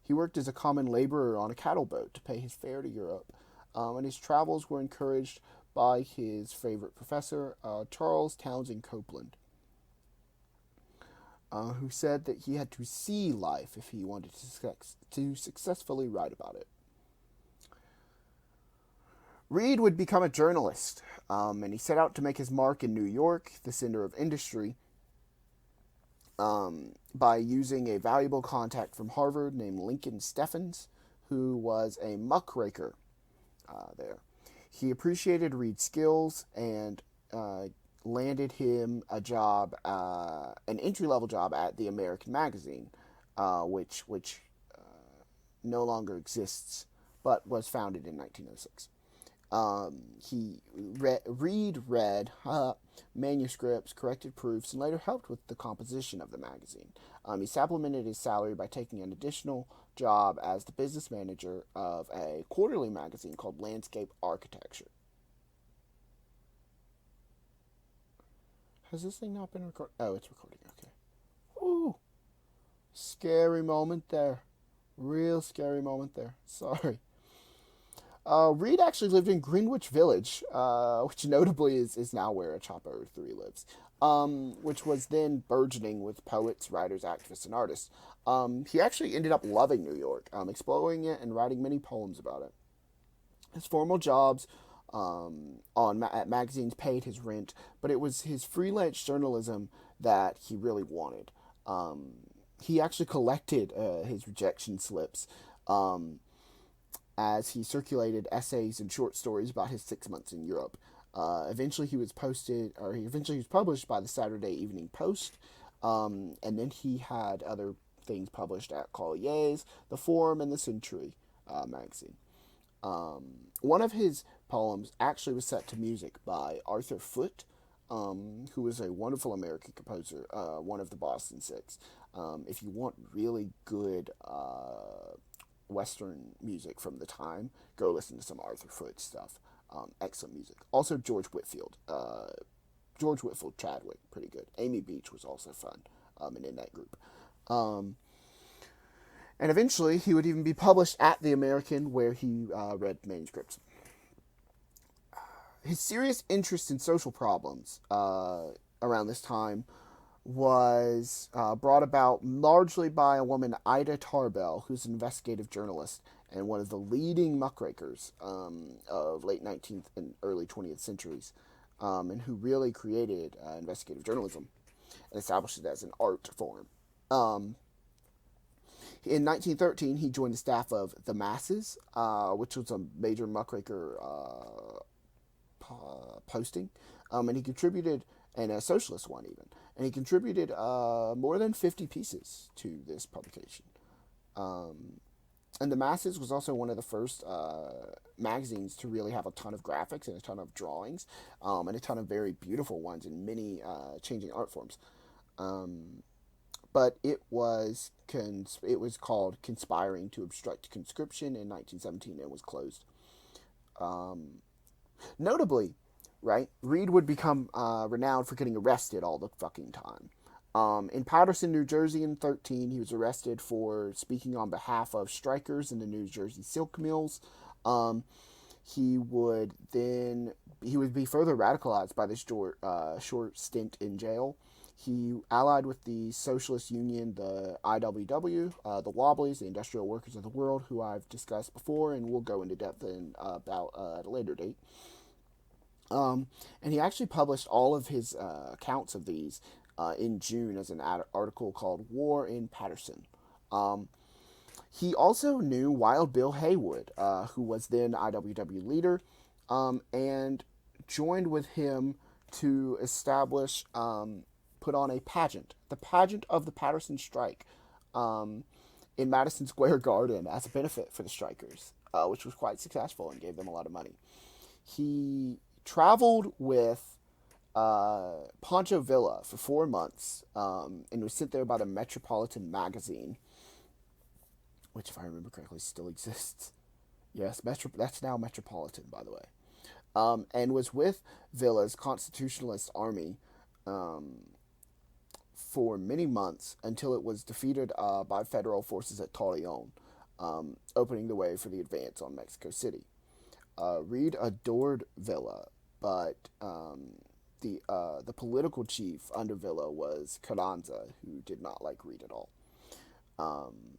He worked as a common laborer on a cattle boat to pay his fare to Europe, and his travels were encouraged by his favorite professor, Charles Townsend Copeland, who said that he had to see life if he wanted to successfully write about it. Reed would become a journalist, and he set out to make his mark in New York, the center of industry, by using a valuable contact from Harvard named Lincoln Steffens, who was a muckraker there. He appreciated Reed's skills and landed him a job, an entry-level job at the American Magazine, which no longer exists, but was founded in 1906. Reed read manuscripts, corrected proofs, and later helped with the composition of the magazine. He supplemented his salary by taking an additional job as the business manager of a quarterly magazine called Landscape Architecture. Has this thing not been recorded? Oh, it's recording. Okay. Ooh, scary moment there. Real scary moment there. Sorry. Reed actually lived in Greenwich Village, which notably is now where Chapo 3 lives, which was then burgeoning with poets, writers, activists, and artists. He actually ended up loving New York, exploring it and writing many poems about it. His formal jobs at magazines paid his rent, but it was his freelance journalism that he really wanted. He actually collected his rejection slips. As he circulated essays and short stories about his 6 months in Europe. Eventually, he was published by the Saturday Evening Post, and then he had other things published at Collier's, The Forum, and The Century magazine. One of his poems actually was set to music by Arthur Foote, who was a wonderful American composer, one of the Boston Six. If you want really good Western music from the time, go listen to some Arthur Foote stuff. Excellent music. Also George Whitfield. Chadwick, pretty good. Amy Beach was also fun, and in that group. And eventually he would even be published at the American, where he read manuscripts. His serious interest in social problems around this time was brought about largely by a woman, Ida Tarbell, who's an investigative journalist and one of the leading muckrakers of late 19th and early 20th centuries, and who really created investigative journalism and established it as an art form. In 1913, he joined the staff of The Masses, which was a major muckraker posting, and he contributed, and a socialist one even, and he contributed more than 50 pieces to this publication. And The Masses was also one of the first magazines to really have a ton of graphics and a ton of drawings, and a ton of very beautiful ones in many changing art forms. But it was called Conspiring to Obstruct Conscription in 1917 and was closed. Notably, right, Reed would become renowned for getting arrested all the fucking time. In Paterson, New Jersey in 13, he was arrested for speaking on behalf of strikers in the New Jersey silk mills. Um, he would be further radicalized by this short stint in jail. He allied with the Socialist Union, the IWW, the Wobblies, the Industrial Workers of the World, who I've discussed before and will go into depth in about at a later date. And he actually published all of his accounts of these in June as an article called War in Paterson. Um, he also knew Wild Bill Haywood, who was then IWW leader, and joined with him to establish, put on a pageant, the pageant of the Paterson Strike, um, in Madison Square Garden as a benefit for the strikers, which was quite successful and gave them a lot of money. He traveled with Pancho Villa for 4 months and was sent there by the Metropolitan magazine, which, if I remember correctly, still exists. Yes, that's now Metropolitan, by the way. And was with Villa's Constitutionalist Army um, for many months until it was defeated by federal forces at Torreon, opening the way for the advance on Mexico City. Reed adored Villa, but the political chief under Villa was Carranza, who did not like Reed at all. Um,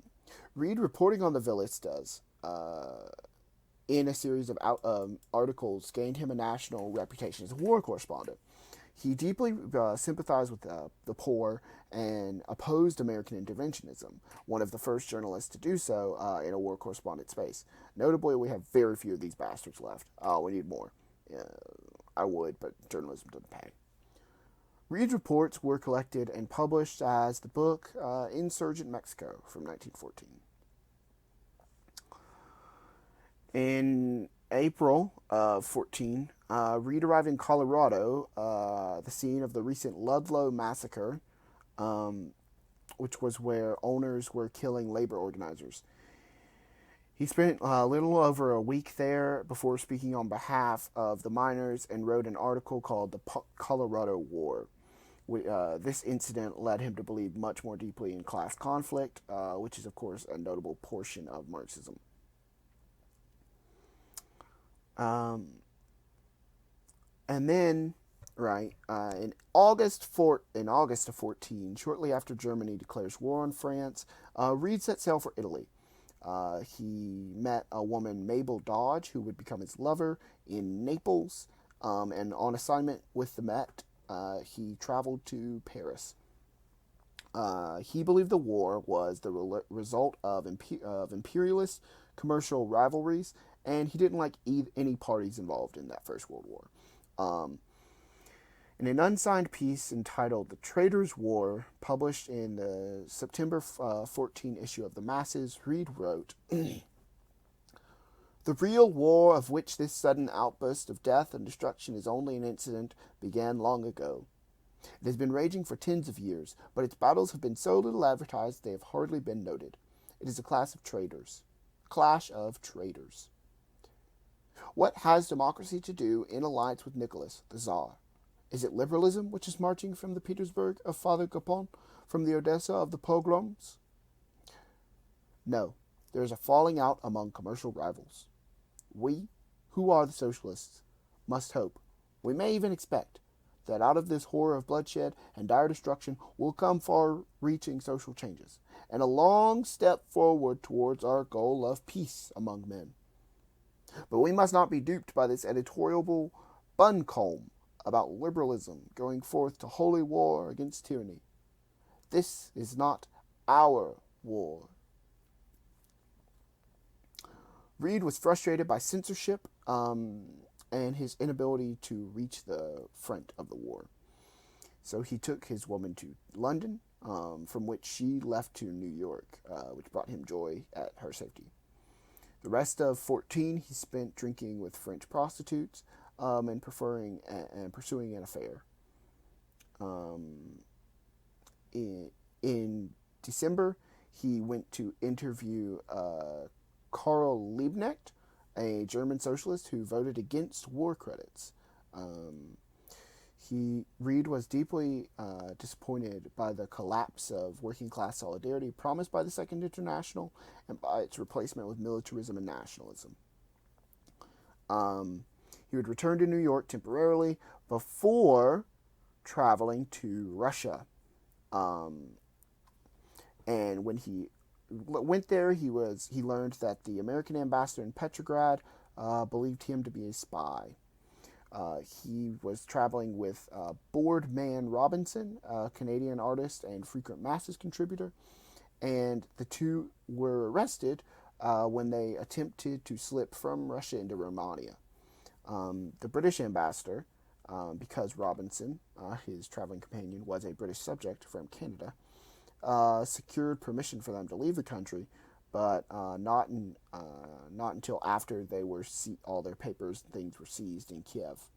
Reed, reporting on the Villistas in a series of articles, gained him a national reputation as a war correspondent. He deeply sympathized with the poor and opposed American interventionism, one of the first journalists to do so in a war correspondent space. Notably, we have very few of these bastards left. We need more. I would, but journalism doesn't pay. Reed's reports were collected and published as the book Insurgent Mexico from 1914. In April of 14, Reed arrived in Colorado, the scene of the recent Ludlow massacre, which was where owners were killing labor organizers. He spent a little over a week there before speaking on behalf of the miners and wrote an article called The Colorado War. This incident led him to believe much more deeply in class conflict, which is, of course, a notable portion of Marxism. And then, right, in August of 14, shortly after Germany declares war on France, Reed set sail for Italy. He met a woman, Mabel Dodge, who would become his lover in Naples, and on assignment with the Met, he traveled to Paris. He believed the war was the result of imperialist commercial rivalries, and he didn't like any parties involved in that First World War. In an unsigned piece entitled The Traitors' War, published in the September 14 issue of The Masses, Reed wrote, The real war of which this sudden outburst of death and destruction is only an incident began long ago. It has been raging for tens of years, but its battles have been so little advertised they have hardly been noted. It is a clash of traitors. What has democracy to do in alliance with Nicholas, the Tsar? Is it liberalism which is marching from the Petersburg of Father Gapon, from the Odessa of the pogroms? No, there is a falling out among commercial rivals. We, who are the socialists, must hope, we may even expect, that out of this horror of bloodshed and dire destruction will come far-reaching social changes, and a long step forward towards our goal of peace among men. But we must not be duped by this editorial buncombe about liberalism going forth to holy war against tyranny. This is not our war. Reed was frustrated by censorship and his inability to reach the front of the war. So he took his woman to London, from which she left to New York, which brought him joy at her safety. The rest of 14 he spent drinking with French prostitutes and pursuing an affair. In December, he went to interview Karl Liebknecht, a German socialist who voted against war credits. Reed was deeply disappointed by the collapse of working class solidarity promised by the Second International and by its replacement with militarism and nationalism. He would return to New York temporarily before traveling to Russia. And when he went there, he learned that the American ambassador in Petrograd believed him to be a spy. He was traveling with Boardman Robinson, a Canadian artist and frequent Masses contributor, and the two were arrested when they attempted to slip from Russia into Romania. The British ambassador, because Robinson, his traveling companion, was a British subject from Canada, secured permission for them to leave the country, but not until after they were all their papers and things were seized in Kiev.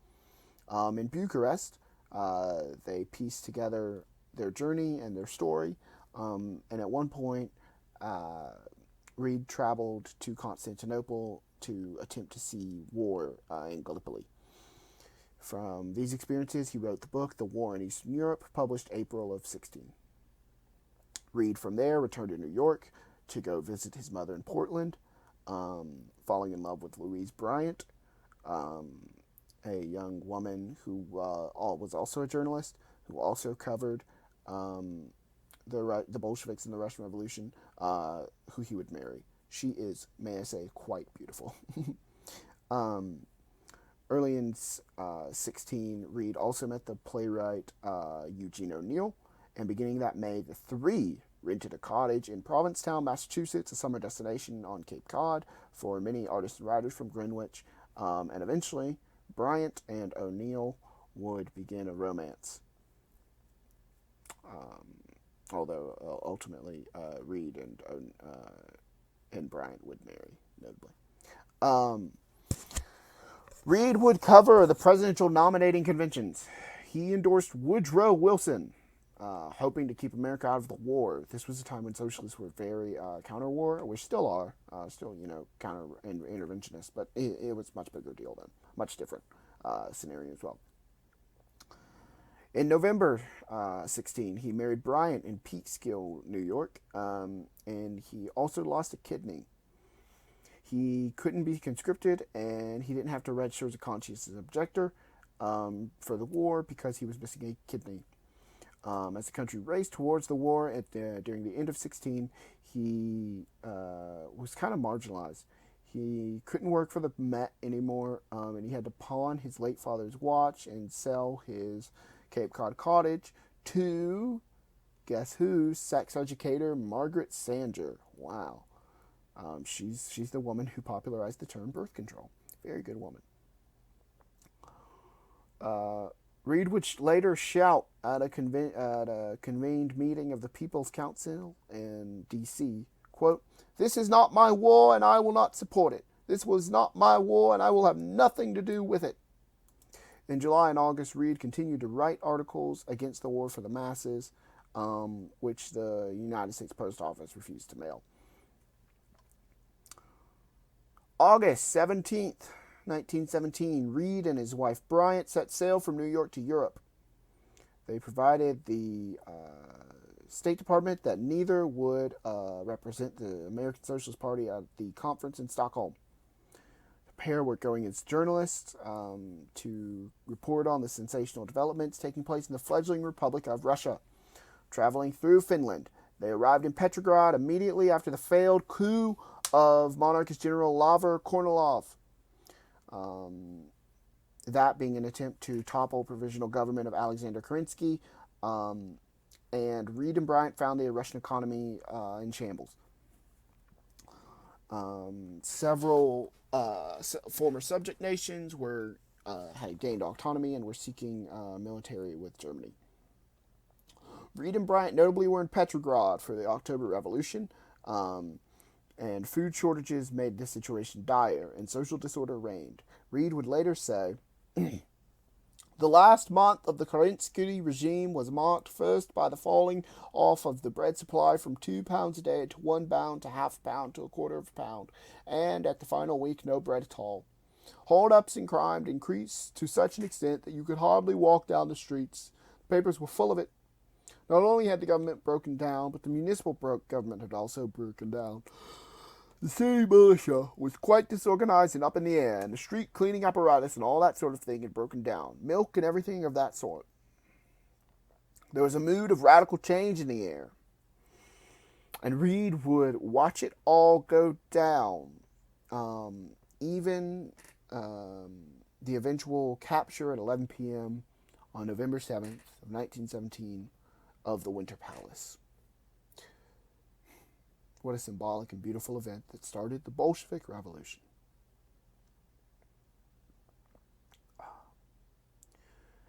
In Bucharest, they pieced together their journey and their story, and at one point, Reed traveled to Constantinople to attempt to see war in Gallipoli. From these experiences, he wrote the book, The War in Eastern Europe, published April of 16. Reed from there returned to New York to go visit his mother in Portland, falling in love with Louise Bryant, a young woman who was also a journalist, who also covered the Bolsheviks and the Russian Revolution, who he would marry. She is, may I say, quite beautiful. Early in 16, Reed also met the playwright Eugene O'Neill, and beginning that May, the three rented a cottage in Provincetown, Massachusetts, a summer destination on Cape Cod for many artists and writers from Greenwich, and eventually Bryant and O'Neill would begin a romance. Although ultimately Reed and Bryant would marry, notably. Reed would cover the presidential nominating conventions. He endorsed Woodrow Wilson, hoping to keep America out of the war. This was a time when socialists were very counter-war, which still are, counter-interventionists, but it was a much bigger deal then, much different scenario as well. In November 16, he married Bryant in Peekskill, New York, and he also lost a kidney. He couldn't be conscripted, and he didn't have to register as a conscientious objector for the war because he was missing a kidney. As the country raced towards the war during the end of 16, he was kind of marginalized. He couldn't work for the Met anymore, and he had to pawn his late father's watch and sell his Cape Cod cottage to, guess who, sex educator Margaret Sanger. Wow. She's the woman who popularized the term birth control. Very good woman. Reed would later shout at a convened meeting of the People's Council in D.C., quote, "This is not my war and I will not support it. This was not my war and I will have nothing to do with it." In July and August, Reed continued to write articles against the war for the masses, which the United States Post Office refused to mail. August 17th, 1917, Reed and his wife Bryant set sail from New York to Europe. They provided the State Department that neither would represent the American Socialist Party at the conference in Stockholm. The pair were going as journalists to report on the sensational developments taking place in the fledgling Republic of Russia. Traveling through Finland, they arrived in Petrograd immediately after the failed coup of monarchist General Lavur Kornilov. That being an attempt to topple provisional government of Alexander Kerensky, and Reed and Bryant found the Russian economy in shambles. Several former subject nations had gained autonomy and were seeking military with Germany. Reed and Bryant notably were in Petrograd for the October Revolution, and food shortages made the situation dire, and social disorder reigned. Reed would later say, "The last month of the Kerensky regime was marked first by the falling off of the bread supply from 2 pounds a day to 1 pound to half a pound to a quarter of a pound, and at the final week no bread at all. Hold-ups and crime increased to such an extent that you could hardly walk down the streets. The papers were full of it. Not only had the government broken down, but the municipal government had also broken down. The city militia was quite disorganized and up in the air, and the street cleaning apparatus and all that sort of thing had broken down. Milk and everything of that sort. There was a mood of radical change in the air, and Reed would watch it all go down. Even the eventual capture at 11 p.m. on November 7th of 1917 of the Winter Palace. What a symbolic and beautiful event that started the Bolshevik Revolution.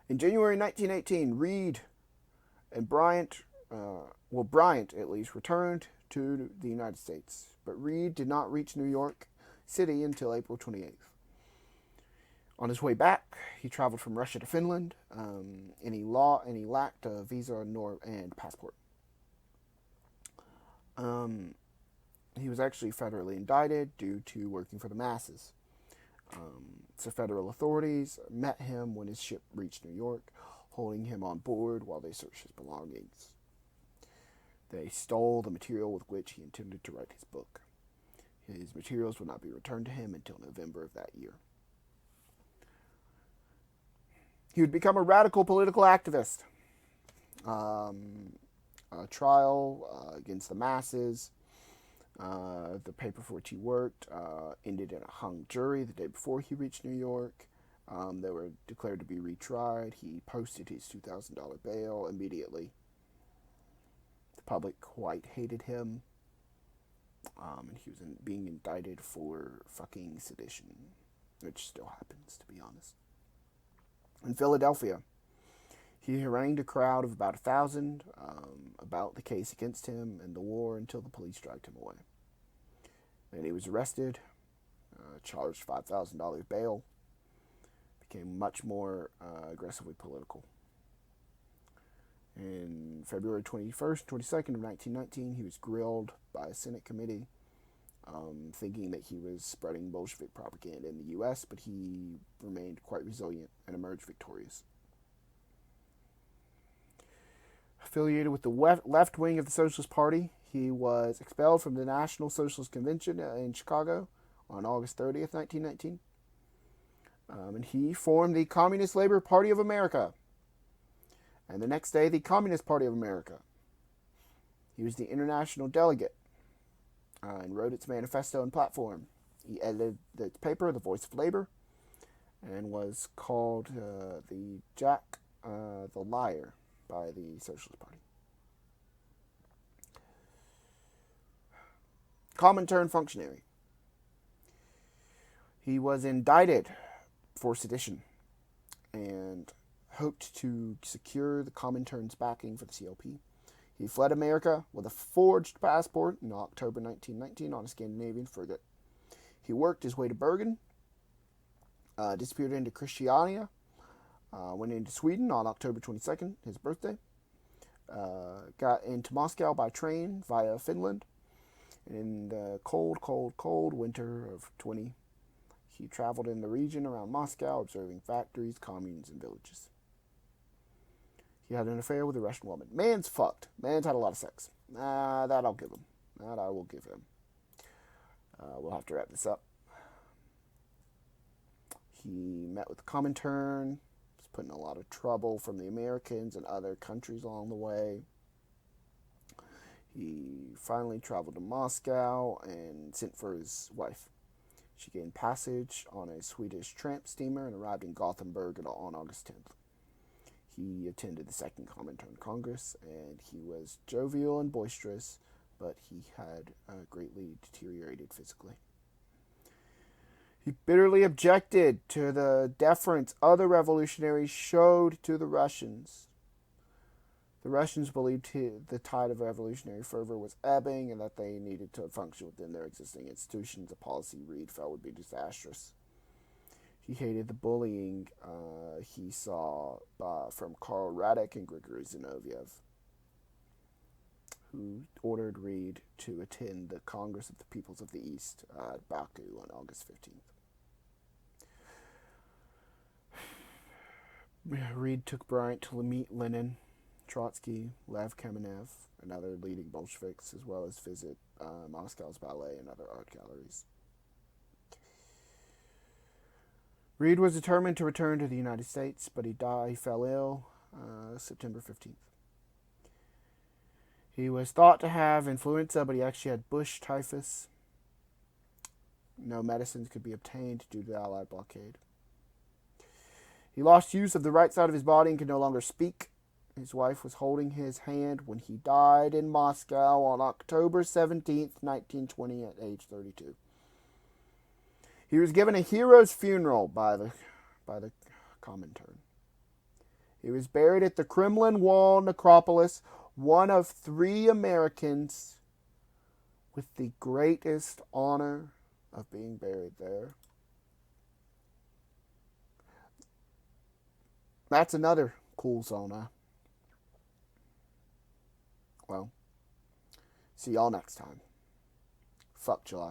In January 1918, Reed and Bryant at least, returned to the United States. But Reed did not reach New York City until April 28th. On his way back, he traveled from Russia to Finland, and he lacked a visa and passport. He was actually federally indicted due to working for the masses. So federal authorities met him when his ship reached New York, holding him on board while they searched his belongings. They stole the material with which he intended to write his book. His materials would not be returned to him until November of that year. He would become a radical political activist. A trial against the masses, the paper for which he worked, ended in a hung jury the day before he reached New York. They were declared to be retried. He posted his $2,000 bail immediately. The public quite hated him. And he was being indicted for fucking sedition, which still happens, to be honest. In Philadelphia, he harangued a crowd of about 1,000 about the case against him and the war until the police dragged him away. Then he was arrested, charged $5,000 bail, became much more aggressively political. In February 21st, 22nd of 1919, he was grilled by a Senate committee, thinking that he was spreading Bolshevik propaganda in the U.S., but he remained quite resilient and emerged victorious. Affiliated with the left wing of the Socialist Party, he was expelled from the National Socialist Convention in Chicago on August 30th, 1919. And he formed the Communist Labor Party of America. And the next day, the Communist Party of America. He was the international delegate and wrote its manifesto and platform. He edited its paper, The Voice of Labor, and was called the Jack the Liar by the Socialist Party. Comintern functionary. He was indicted for sedition and hoped to secure the Comintern's backing for the CLP. He fled America with a forged passport in October 1919 on a Scandinavian frigate. He worked his way to Bergen, disappeared into Christiania, went into Sweden on October 22nd, his birthday, got into Moscow by train via Finland. In the cold winter of 20, he traveled in the region around Moscow, observing factories, communes, and villages. He had an affair with a Russian woman. Man's fucked. Man's had a lot of sex. That I'll give him. That I will give him. We'll have to wrap this up. He met with the Comintern. Was put in a lot of trouble from the Americans and other countries along the way. He finally traveled to Moscow and sent for his wife. She gained passage on a Swedish tramp steamer and arrived in Gothenburg on August 10th. He attended the Second Comintern Congress, and he was jovial and boisterous, but he had greatly deteriorated physically. He bitterly objected to the deference other revolutionaries showed to the Russians. The Russians believed the tide of revolutionary fervor was ebbing and that they needed to function within their existing institutions, a policy Reed felt would be disastrous. He hated the bullying he saw from Karl Radek and Grigory Zinoviev, who ordered Reed to attend the Congress of the Peoples of the East at Baku on August 15th. Reed took Bryant to meet Lenin, Trotsky, Lev Kamenev, and other leading Bolsheviks, as well as visit Moscow's ballet and other art galleries. Reed was determined to return to the United States, but he fell ill September 15th. He was thought to have influenza, but he actually had bush typhus. No medicines could be obtained due to the Allied blockade. He lost use of the right side of his body and could no longer speak. His wife was holding his hand when he died in Moscow on October 17th, 1920, at age 32. He was given a hero's funeral by the Comintern. He was buried at the Kremlin Wall necropolis, one of 3 Americans with the greatest honor of being buried there. That's another cool zona. Well, see y'all next time. Fuck July